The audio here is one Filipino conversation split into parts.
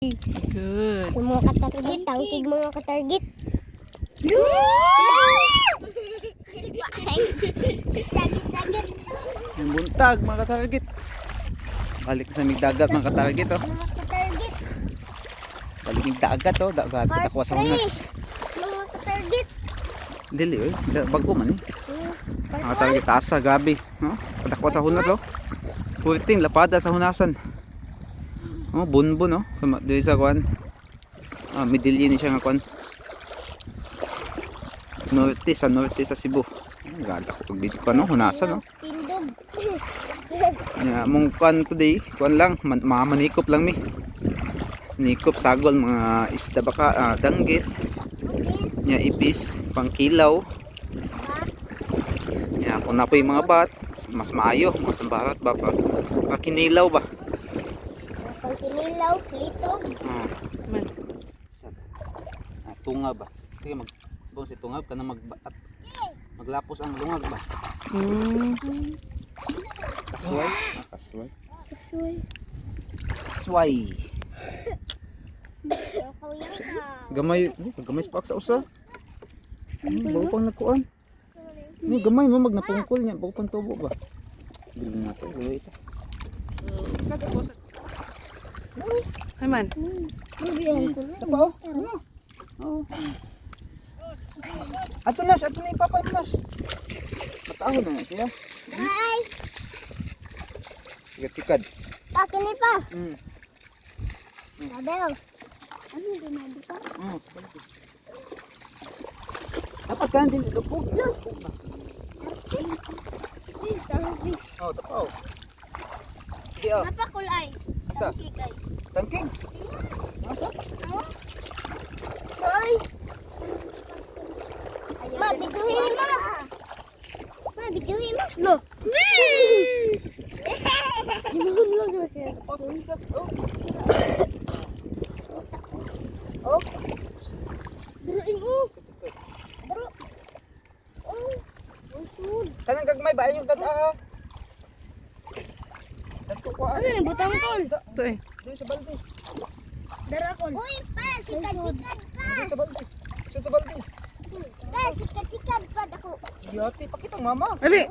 Good. Sa mga katargit, tangkig mga katargit. Dagit-dagit. Yung buntag mga katargit. Balik sa mig dagat mga katargit oh. Mga katargit. Balik mig dagat oh. Dagat takwa sa hunas. Mga katargit. Dili eh. Bago man eh. Mga katargit asa gabi. No? Takwa sa hunas oh. Puriting lapada sa hunasan. Oh, bunbun oh. Dili sa kuan. Medellin siya nga kuan. Norte sa Cebu. Ganda ko pag dito pa no, hunasan no. Tindog. Mong kuan today, kuan lang, manikop lang mi. Nikop sagol mga isda baka, danggit. Nya ipis, pangkilaw. Nya kung na po yung mga bat, mas maayo, mas barat ba pag kinilaw ba. Pangkinilaw, litog. Man. Tunga ba? Sige si tungab ka na maglapos ang lungag ba? Kasway? Kasway. Kasway. Gamay sa paksa usa. Bago pang nakuan. Ni gamay mo magnapungkol niya, bago pang tubo ba? Bilhin na to, gulo ito. Ay man. Tapo. Oh. Ato na ipapanas. Matahon na siya. Ay! Sikat-sikat. Akin ni pa. Abel. Ano ginabi ka? Dapat ka din lupog. Oh, tapaw. Sige oh. Napakulay. Asa? Tangking. Asa? Ay! Ma, biduhin mo! Ma, biduhin mo! No! Gimahon lang na kaya. Oh. Daruin mo! Daru! Oh! Usod! Kanang gagmay ba yung dada? Dagko ko. Ano yung butang tol? Ito eh. Dito sa balde. Darakon! Uy pa! Sikat-sikat pa! Dito sa balde. Dito sa balde. Pa! Sikat-sikat pa! Ako! Yati, pakitang mama. Ali.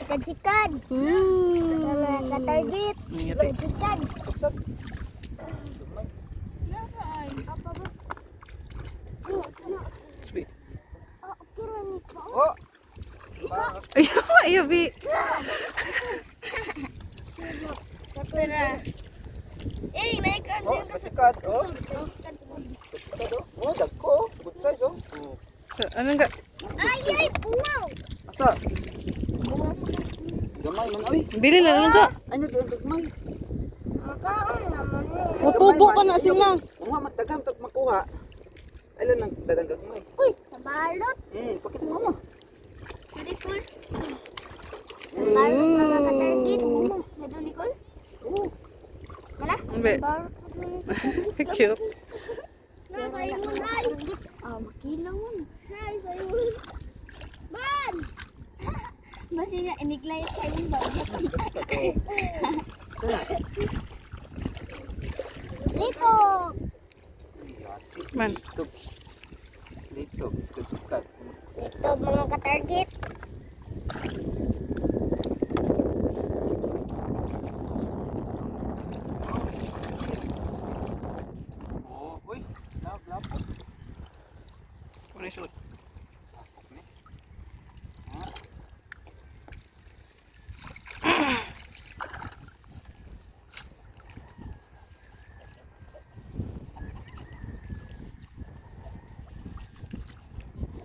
Sikat-sikat! Mga katargit! Sikat-sikat! Kasap. Nasaan? Apa ba? Sabi. Okay lang ito. Oh. Ayaw, Bi. Tara. Eh, may kan Oh, sikat. Oh. Oh, dagko. Good size oh. Ano nga? Ay, puwaw! Asa? Gamay man oy. Bili na ano nga? Ay, nagmay. Makaon naman eh. Mutubo pa na sila. Mga matagam tag makuha. Ay lang dadang gagmay. Uy, sa balot. Pakitang mama. Nadikol. Sa balot mga katargit. Nadikol. Oh. Mana? Be. Balot. Cute. Nakay mo na. Makilaw mo. Hay, sayo. Ban! Masih nga iniglay sa yung balot. Dito. Man. Dito, sikat. Dito mga katargit. Oh, uy. Lap. Ano yung suot?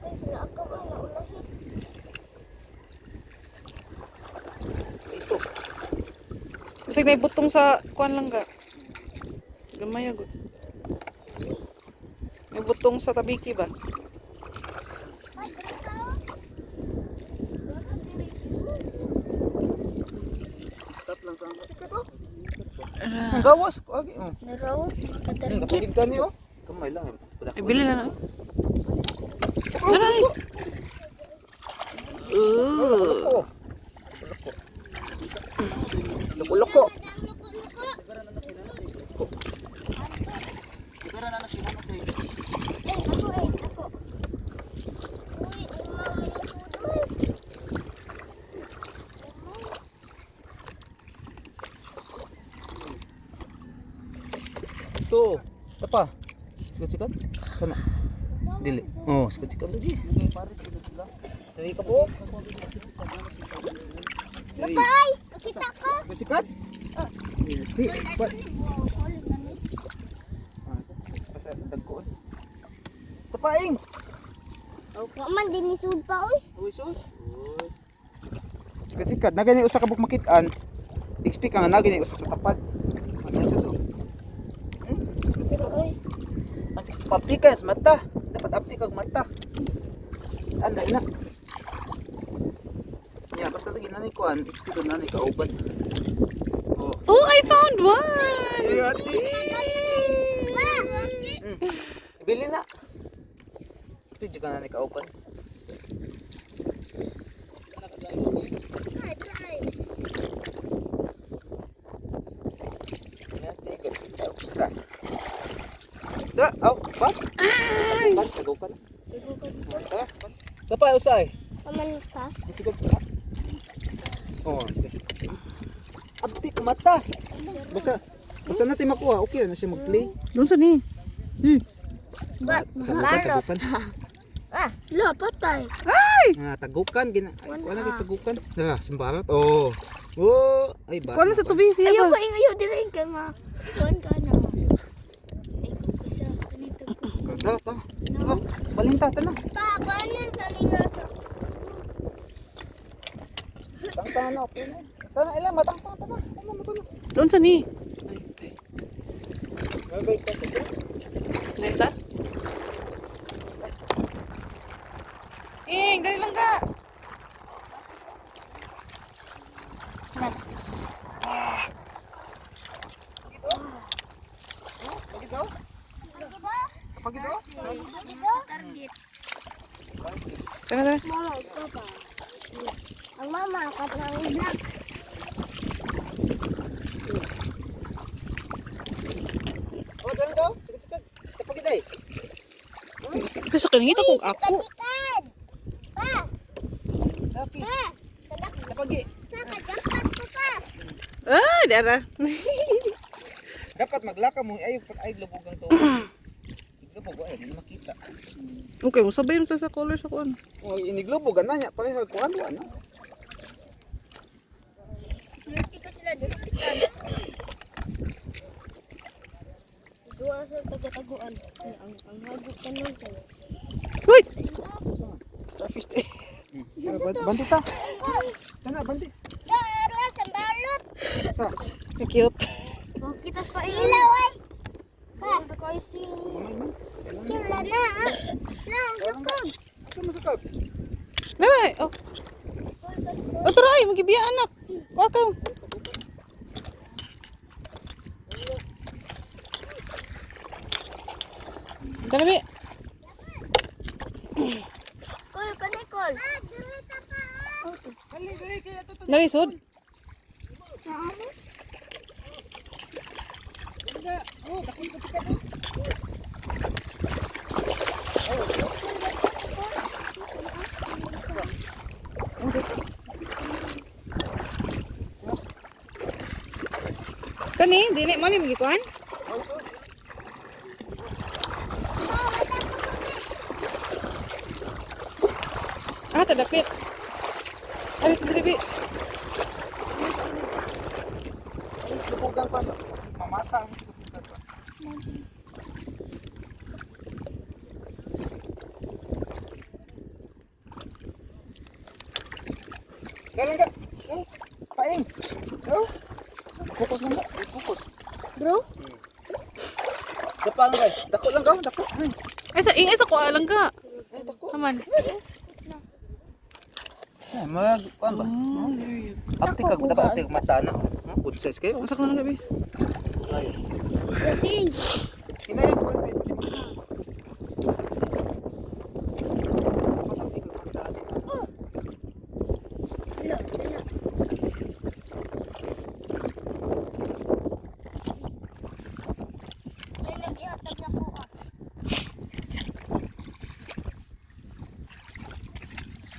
Ay, sila ako ba naulahin? Ito. Kasi may butong sa kuan lang ka. Gamay agad. May butong sa tabiki ba? Stop lang sa sikat oh. Ang gawas. Agi. Oh. Naraw, katargit. Kapagid ka niyo. Kamay lang. Ibili na na. Aray. Loko. Dito. Apa? Sikat-sikat. Kana. Dili. Oh, sikat-sikat lagi. Dili ka po. Bye! Nakita ko! Sikat-sikat. Di. Ba? Basta dagkoon. Tapaing. Waman din isud pa oy. Uy, so. Sikat-sikat. Nagani usa ka buk makitaan. Expect ka nga nagani usa sa tapad. Ano sa to? Sikat-sikat. Ang paptikan sa mata. Dapat aptik kag mata. Anda ina. Ya, basta lagi nanay kuan, expect kag nanay kauban. Oh. Oh, I found one! Bili na. Pwede ka nanay kauban. Isa. Da, aw, bat. Bat, sagukan. Ha? Dapat usay. Waman ka? Sikat sikat. Oh, sikat. Abti ka mata. Basta natin makuha, okay na siya mag-play. Doon sa ni. Tagukan. Lo, patay. Tagukan. Ano ba tagukan? Sembarot. Oh. Oh, ay ba. Kuha mo sa tubi siya Ayaw ba? pa ayaw din kay ma. Kuan ka na. Ay, kusa kanito ko. Ta. Balinta ta na. Pa, kuan yan sa lingaso. Tang na okay na. Tana ila matang ta na. Doon sa ni. Ay ka. Nensa? Dali lang ka. Pagito? Pagito? Target. Tara. Mama, papa. Ang mama katang black. Oh, dali daw. Sikat. Tapagiday. Ito sa kanita kung ako. Sikat. Pa, Tapi. pa. Tapagi. Nakadapat ko pa. Dara. Dapat maglaka mo ay lubog ang to. Lubog ay hindi makita. Okay, mo sabay mo sa color sa kuan. Oh, iniglubog ana nya pareho ko ano. Swerte ka sila dito. Dua sa tagataguan. Ang hagot ka nun kayo. Uy! Starfish day. Banti ta. Tana banti. Daro sa balot. Sa. Cute. Kita pa ilaw ay. Pa, ko isi. Sila na. Lang sakog. Asa masakap? Naray. Oh. Oh, try. Magibiya anak. Wakaw. Tara, be. Kol, kanikol. Dali, sud. Oh, dakon ka pa. Kani, dili mo ni magikuan? Tadapit. Ay, dili. Lubugan pa. Mamata ang sikat pa. Galing ka. Oh, paing. Oh. Fokus lang ka. Fokus. Bro? Dapa lang kay. Dako lang ka. Dako. Ay, sa kuha lang ka. Dako. Haman. Mag kuan ba? Oh, there you go. Apti ka dapat apti mata na. Good size kayo. Masak na ng gabi. Kasi. Inayang kuan kay.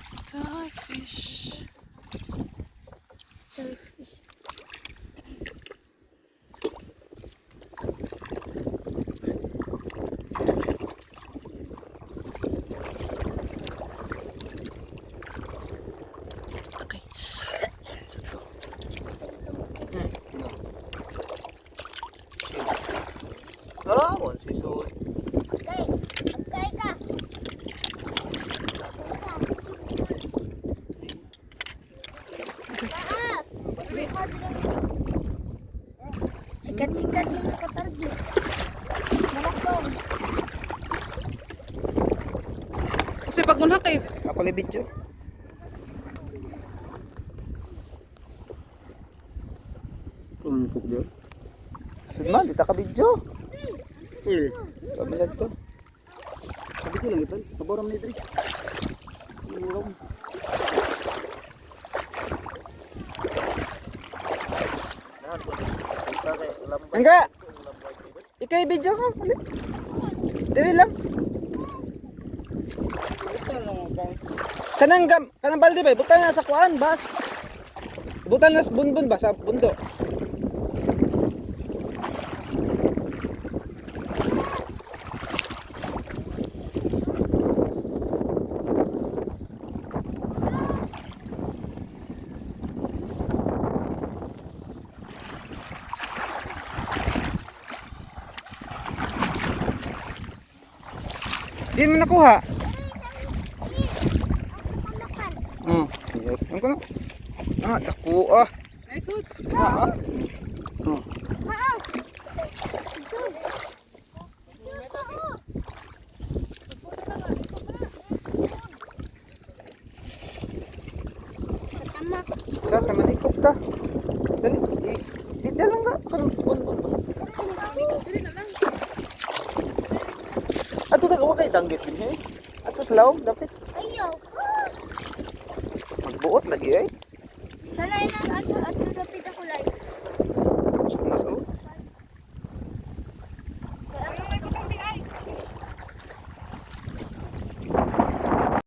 Starfish. Bawon si Sud. Okay. Okay ka. Sikat-sikat yung nakatargi. Malakong. Kasi pag munhak kay Ako ni video. Ano ko diyo? Sud man, dita ka video. Eh, Kabilad to. sabi ko lang ito. Kaboram ni Dri. Kaboram. Angga. Ikay video ka. Ulit. Dili lang. Kanang balde ba? Butan na sa kuan, bas. Butan na sa bunbun ba sa bundo. Di mo nakuha. Oh, ang ko na. Dako ah. ay Sud. Ah. Oh. Sa tamanikop ta. Dali. Bida lang ka. Karon bunbun ba? Ato ka kay tanggit din eh. Ato slaw dapat Ayaw. magbuot lagi eh. Sanay na ato